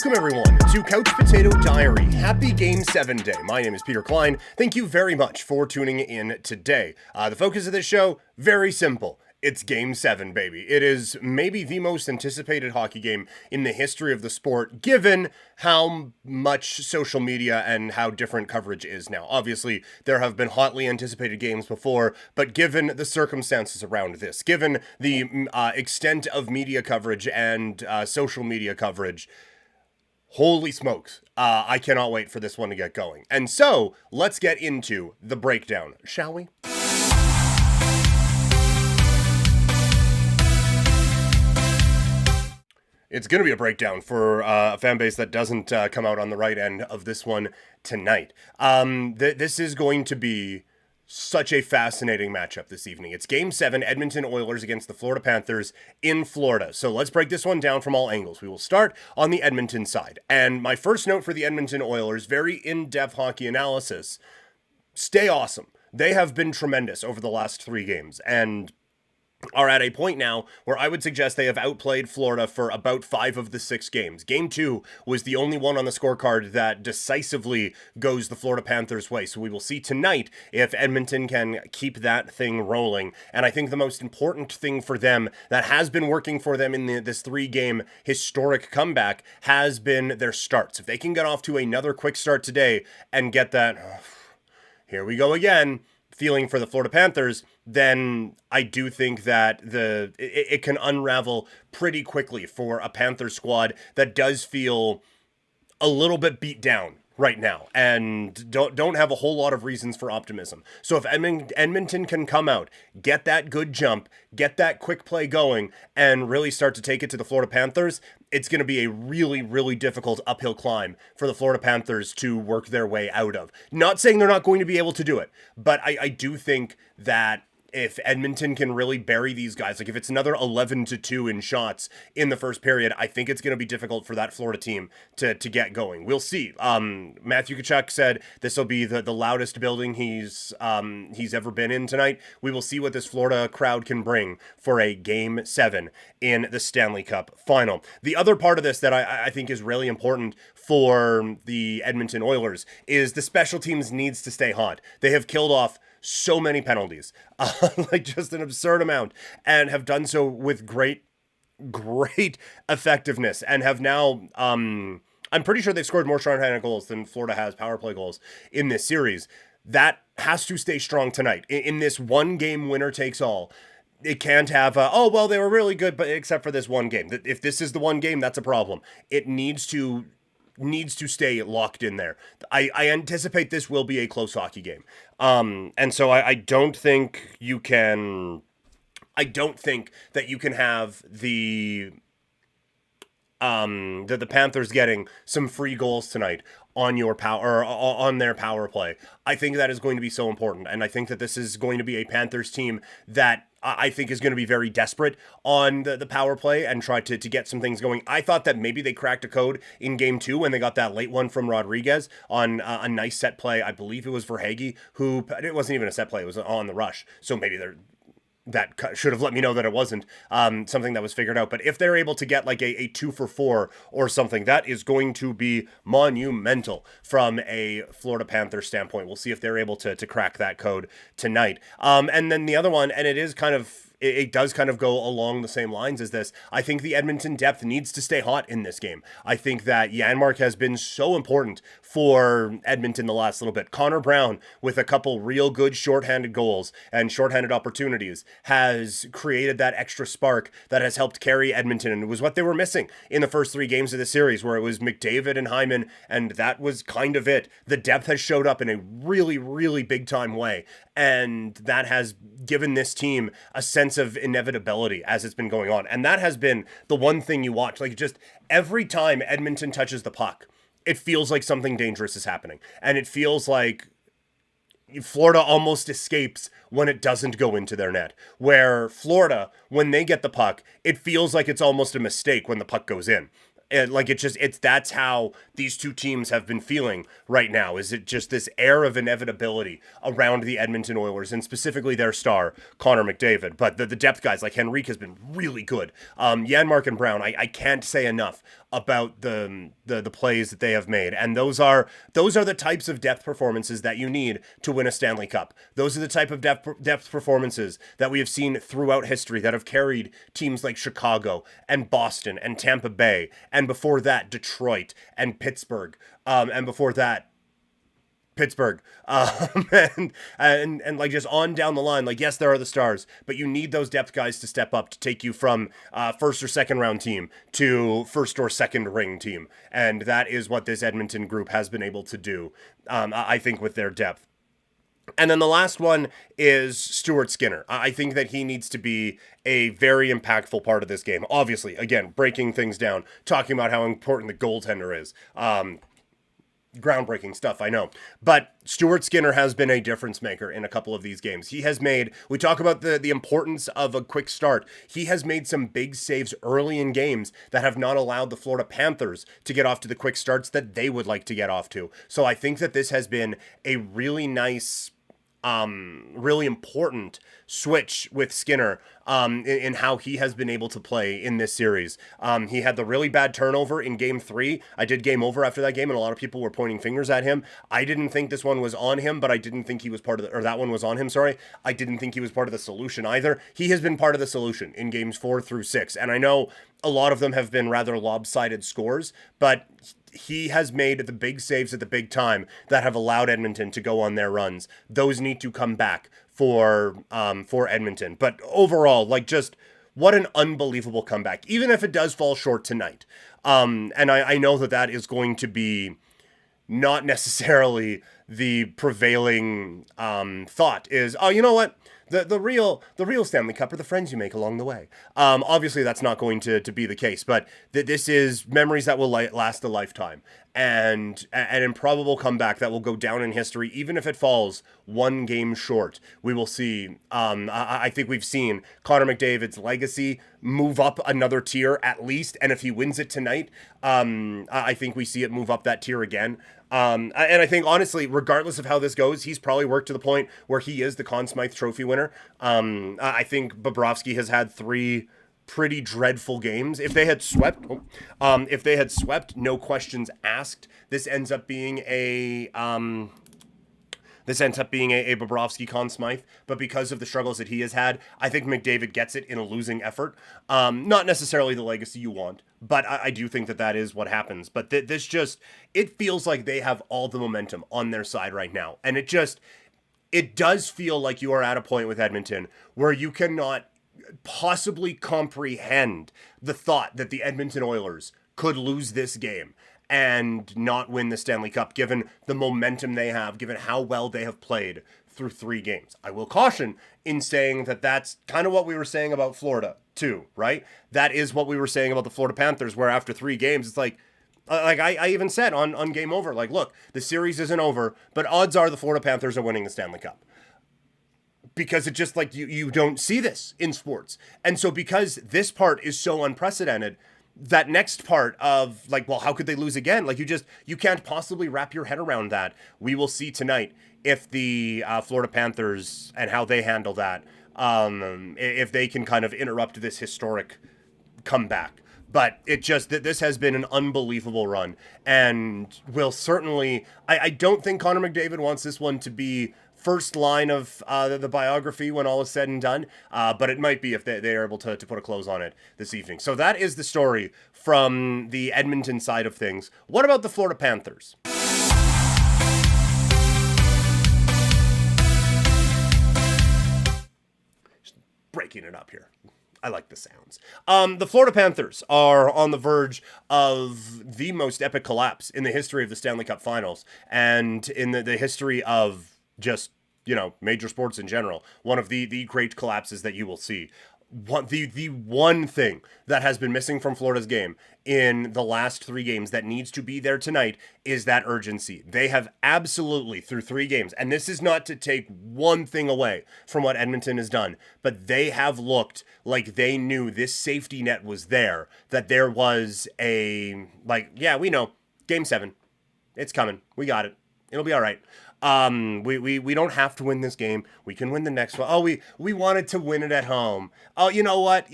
Welcome, everyone, to Couch Potato Diary. Happy Game 7 Day. My name is Peter Klein. Thank you very much for tuning in today. The focus of this show, very simple. It's Game 7, baby. It is maybe the most anticipated hockey game in the history of the sport, given how much social media and how different coverage is now. Obviously, there have been hotly anticipated games before, but given the circumstances around this, given the extent of media coverage and social media coverage, holy smokes, I cannot wait for this one to get going. And so, let's get into the breakdown, shall we? It's going to be a breakdown for a fan base that doesn't come out on the right end of this one tonight. This is going to be such a fascinating matchup this evening. It's Game 7, Edmonton Oilers against the Florida Panthers in Florida. So let's break this one down from all angles. We will start on the Edmonton side. And my first note for the Edmonton Oilers, very in-depth hockey analysis. Stay awesome. They have been tremendous over the last 3 games. And are at a point now where I would suggest they have outplayed Florida for about 5 of the 6 games. Game 2 was the only one on the scorecard that decisively goes the Florida Panthers' way. So we will see tonight if Edmonton can keep that thing rolling. And I think the most important thing for them that has been working for them in this 3-game historic comeback has been their starts. If they can get off to another quick start today and get that, here we go again, feeling for the Florida Panthers, then I do think that it can unravel pretty quickly for a Panther squad that does feel a little bit beat down right now and don't have a whole lot of reasons for optimism. So if Edmonton can come out, get that good jump, get that quick play going, and really start to take it to the Florida Panthers, it's going to be a really, really difficult uphill climb for the Florida Panthers to work their way out of. Not saying they're not going to be able to do it, but I do think that if Edmonton can really bury these guys, like if it's another 11-2 in shots in the first period, I think it's going to be difficult for that Florida team to get going. We'll see. Matthew Tkachuk said this will be the loudest building he's ever been in tonight. We will see what this Florida crowd can bring for a Game 7 in the Stanley Cup final. The other part of this that I think is really important for the Edmonton Oilers is the special teams needs to stay hot. They have killed off so many penalties, like just an absurd amount, and have done so with great effectiveness, and have now, I'm pretty sure they've scored more shorthanded goals than Florida has power play goals in this series. That has to stay strong tonight. In this one game winner takes all, it can't have, they were really good, but except for this one game. If this is the one game, that's a problem. It needs to stay locked in there. I anticipate this will be a close hockey game. And so I don't think you can, that you can have the Panthers getting some free goals tonight on their power play. I think that is going to be so important. And I think that this is going to be a Panthers team that I think is going to be very desperate on the power play and try to get some things going. I thought that maybe they cracked a code in Game 2 when they got that late one from Rodriguez on a nice set play. I believe it was Verhaeghe, who, it wasn't even a set play, it was on the rush. So maybe that should have let me know that it wasn't something that was figured out. But if they're able to get like a 2-for-4 or something, that is going to be monumental from a Florida Panther standpoint. We'll see if they're able to crack that code tonight. And then the other one, and it does kind of go along the same lines as this. I think the Edmonton depth needs to stay hot in this game. I think that Janmark has been so important for Edmonton the last little bit. Connor Brown, with a couple real good shorthanded goals and shorthanded opportunities, has created that extra spark that has helped carry Edmonton, and it was what they were missing in the first 3 games of the series, where it was McDavid and Hyman, and that was kind of it. The depth has showed up in a really, really big time way, and that has given this team a sense of inevitability as it's been going on. And that has been the one thing you watch. Like, just every time Edmonton touches the puck, it feels like something dangerous is happening. And it feels like Florida almost escapes when it doesn't go into their net. Where Florida, when they get the puck, it feels like it's almost a mistake when the puck goes in. And like that's how these two teams have been feeling right now. Is it just this air of inevitability around the Edmonton Oilers and specifically their star Connor McDavid? But the depth guys like Henrique has been really good. Janmark and Brown, I can't say enough about the plays that they have made, and those are the types of depth performances that you need to win a Stanley Cup. Those are the type of depth performances that we have seen throughout history that have carried teams like Chicago and Boston and Tampa Bay, and before that Detroit and Pittsburgh, and before that Pittsburgh, and like just on down the line. Like, yes, there are the stars, but you need those depth guys to step up to take you from first or second round team to first or second ring team, and that is what this Edmonton group has been able to do. I think with their depth. And then the last one is Stuart Skinner. I think that he needs to be a very impactful part of this game. Obviously, again, breaking things down, talking about how important the goaltender is. Groundbreaking stuff, I know. But Stuart Skinner has been a difference maker in a couple of these games. He has made, we talk about the importance of a quick start. He has made some big saves early in games that have not allowed the Florida Panthers to get off to the quick starts that they would like to get off to. So I think that this has been a really nice, really important switch with Skinner in how he has been able to play in this series. He had the really bad turnover in game 3. I did game over after that game, and a lot of people were pointing fingers at him. I didn't think this one was on him, but I didn't think he was part of the, or that one was on him, sorry. I didn't think he was part of the solution either. He has been part of the solution in games 4 through 6, and I know a lot of them have been rather lopsided scores, but he has made the big saves at the big time that have allowed Edmonton to go on their runs. Those need to come back for Edmonton. But overall, like, just what an unbelievable comeback, even if it does fall short tonight. And I know that is going to be not necessarily the prevailing thought is, oh, you know what? The real Stanley Cup are the friends you make along the way. Obviously, that's not going to be the case, but this is memories that will last a lifetime, and an improbable comeback that will go down in history, even if it falls one game short. We will see. I think we've seen Connor McDavid's legacy move up another tier at least, and if he wins it tonight, I think we see it move up that tier again. And I think, honestly, regardless of how this goes, he's probably worked to the point where he is the Conn Smythe Trophy winner. I think Bobrovsky has had 3 pretty dreadful games. If they had swept, no questions asked, this ends up being a Bobrovsky Conn Smythe, but because of the struggles that he has had, I think McDavid gets it in a losing effort. Not necessarily the legacy you want, but I do think that is what happens. But this just, it feels like they have all the momentum on their side right now. And it does feel like you are at a point with Edmonton where you cannot possibly comprehend the thought that the Edmonton Oilers could lose this game and not win the Stanley Cup, given the momentum they have, given how well they have played through 3 games. I will caution in saying that that's kind of what we were saying about Florida too, right? That is what we were saying about the Florida Panthers, where after 3 games, it's like I even said on Game Over, like, look, the series isn't over, but odds are the Florida Panthers are winning the Stanley Cup. Because it just, like, you don't see this in sports. And so because this part is so unprecedented, that next part of, like, well, how could they lose again? Like, you can't possibly wrap your head around that. We will see tonight if the Florida Panthers and how they handle that, if they can kind of interrupt this historic comeback. But this has been an unbelievable run, and will certainly, I don't think Connor McDavid wants this one to be first line of the biography when all is said and done, but it might be if they are able to put a close on it this evening. So that is the story from the Edmonton side of things. What about the Florida Panthers? Just breaking it up here. I like the sounds. The Florida Panthers are on the verge of the most epic collapse in the history of the Stanley Cup Finals, and in the history of just, major sports in general. One of the great collapses that you will see. the one thing that has been missing from Florida's game in the last 3 games that needs to be there tonight is that urgency. They have absolutely, through 3 games, and this is not to take one thing away from what Edmonton has done, but they have looked like they knew this safety net was there, that there was yeah, we know, game 7, it's coming, we got it, it'll be all right. We don't have to win this game. We can win the next one. Oh, we wanted to win it at home. Oh, you know what?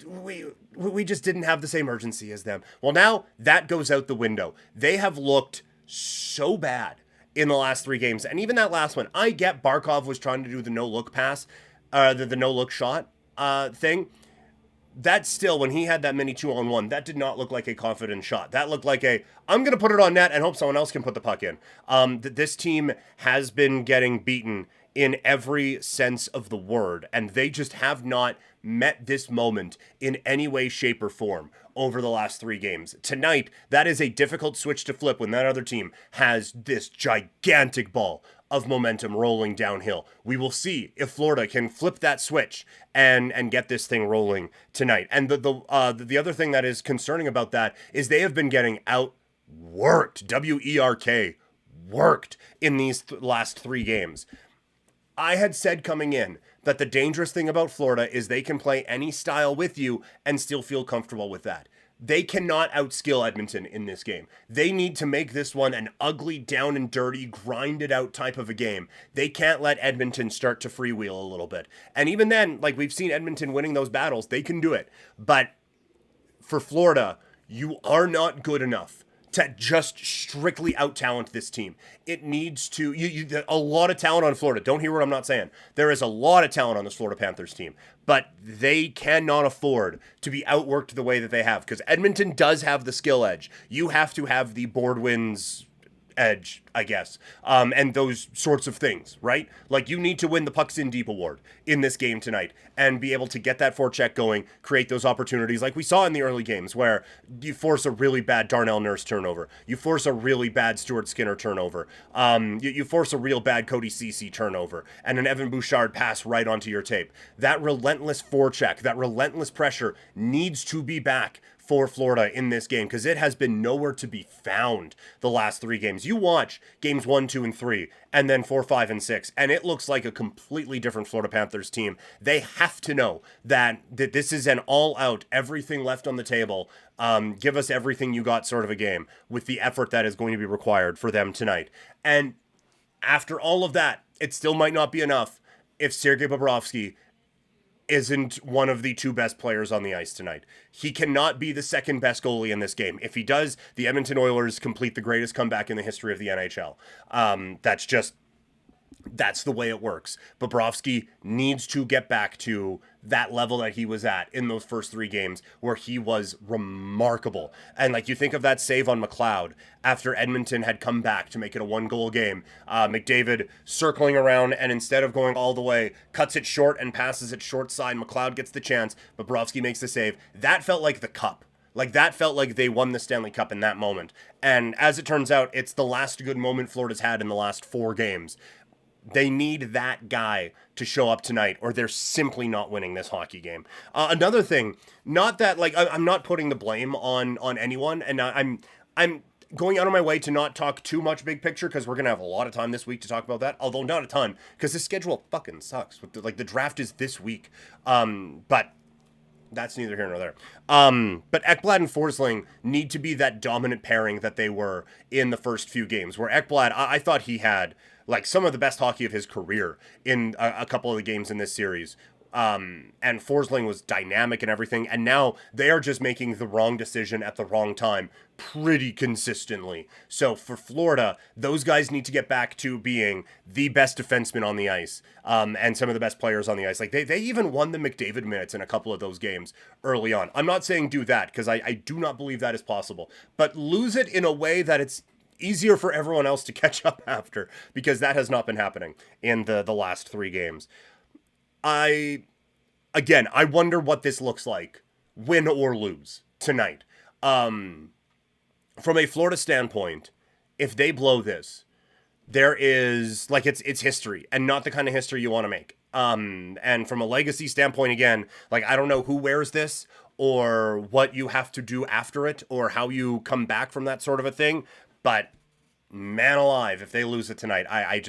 We just didn't have the same urgency as them. Well, now that goes out the window. They have looked so bad in the last 3 games. And even that last one, I get Barkov was trying to do the no-look pass, the no-look shot thing. That still, when he had that mini 2-on-1, that did not look like a confident shot. That looked like I'm going to put it on net and hope someone else can put the puck in. This team has been getting beaten in every sense of the word, and they just have not met this moment in any way, shape, or form over the last 3 games. Tonight, that is a difficult switch to flip when that other team has this gigantic ball of momentum rolling downhill. We will see if Florida can flip that switch and get this thing rolling tonight. And the other thing that is concerning about that is they have been getting outworked, W-E-R-K, worked in these last 3 games. I had said coming in that the dangerous thing about Florida is they can play any style with you and still feel comfortable with that. They cannot outskill Edmonton in this game. They need to make this one an ugly, down and dirty, grinded out type of a game. They can't let Edmonton start to freewheel a little bit. And even then, like we've seen Edmonton winning those battles, they can do it. But for Florida, you are not good enough to just strictly out-talent this team. It needs to... a lot of talent on Florida. Don't hear what I'm not saying. There is a lot of talent on this Florida Panthers team. But they cannot afford to be outworked the way that they have. Because Edmonton does have the skill edge. You have to have the board wins edge, I guess, and those sorts of things, right? Like, you need to win the Pucks in Deep award in this game tonight and be able to get that forecheck going, create those opportunities like we saw in the early games where you force a really bad Darnell Nurse turnover, you force a really bad Stuart Skinner turnover, you force a real bad Cody Ceci turnover, and an Evan Bouchard pass right onto your tape. That relentless forecheck, that relentless pressure needs to be back for Florida in this game, because it has been nowhere to be found the last 3 games. You watch games 1, 2, and 3, and then 4, 5, and 6, and it looks like a completely different Florida Panthers team. They have to know that this is an all-out, everything left on the table, give us everything you got sort of a game, with the effort that is going to be required for them tonight. And after all of that, it still might not be enough if Sergei Bobrovsky isn't one of the 2 best players on the ice tonight. He cannot be the second best goalie in this game. If he does, the Edmonton Oilers complete the greatest comeback in the history of the NHL. That's the way it works. Bobrovsky needs to get back to that level that he was at in those first 3 games where he was remarkable. And like, you think of that save on McLeod after Edmonton had come back to make it a 1-goal game. McDavid circling around, and instead of going all the way, cuts it short and passes it short side. McLeod gets the chance. Bobrovsky makes the save. That felt like the cup. Like, that felt like they won the Stanley Cup in that moment. And as it turns out, it's the last good moment Florida's had in the last 4 games. They need that guy to show up tonight, or they're simply not winning this hockey game. Another thing, not that, like, I'm not putting the blame on anyone, and I'm going out of my way to not talk too much big picture, because we're going to have a lot of time this week to talk about that, although not a ton, because the schedule fucking sucks. The draft is this week, but that's neither here nor there. But Ekblad and Forsling need to be that dominant pairing that they were in the first few games, where Ekblad, I thought he had like some of the best hockey of his career in a couple of the games in this series. And Forsling was dynamic and everything, and now they are just making the wrong decision at the wrong time pretty consistently. So for Florida, those guys need to get back to being the best defensemen on the ice, and some of the best players on the ice. Like, they even won the McDavid minutes in a couple of those games early on. I'm not saying do that, because I do not believe that is possible, but lose it in a way that it's easier for everyone else to catch up after, because that has not been happening in the last 3 games. I wonder what this looks like, win or lose, tonight. From a Florida standpoint, if they blow this, there is, like, it's history, and not the kind of history you want to make. And from a legacy standpoint, again, like, I don't know who wears this or what you have to do after it or how you come back from that sort of a thing. But man alive, if they lose it tonight, I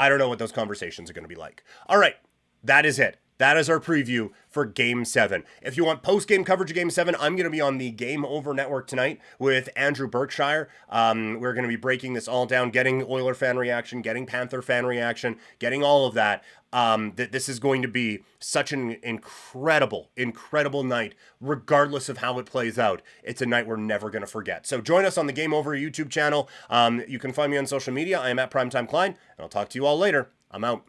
don't know what those conversations are going to be like. All right, that is it. That is our preview for Game 7. If you want post-game coverage of Game 7, I'm going to be on the Game Over Network tonight with Andrew Berkshire. We're going to be breaking this all down, getting Oiler fan reaction, getting Panther fan reaction, getting all of that. This is going to be such an incredible, incredible night, regardless of how it plays out. It's a night we're never going to forget. So join us on the Game Over YouTube channel. You can find me on social media. I am at Primetime Klein, and I'll talk to you all later. I'm out.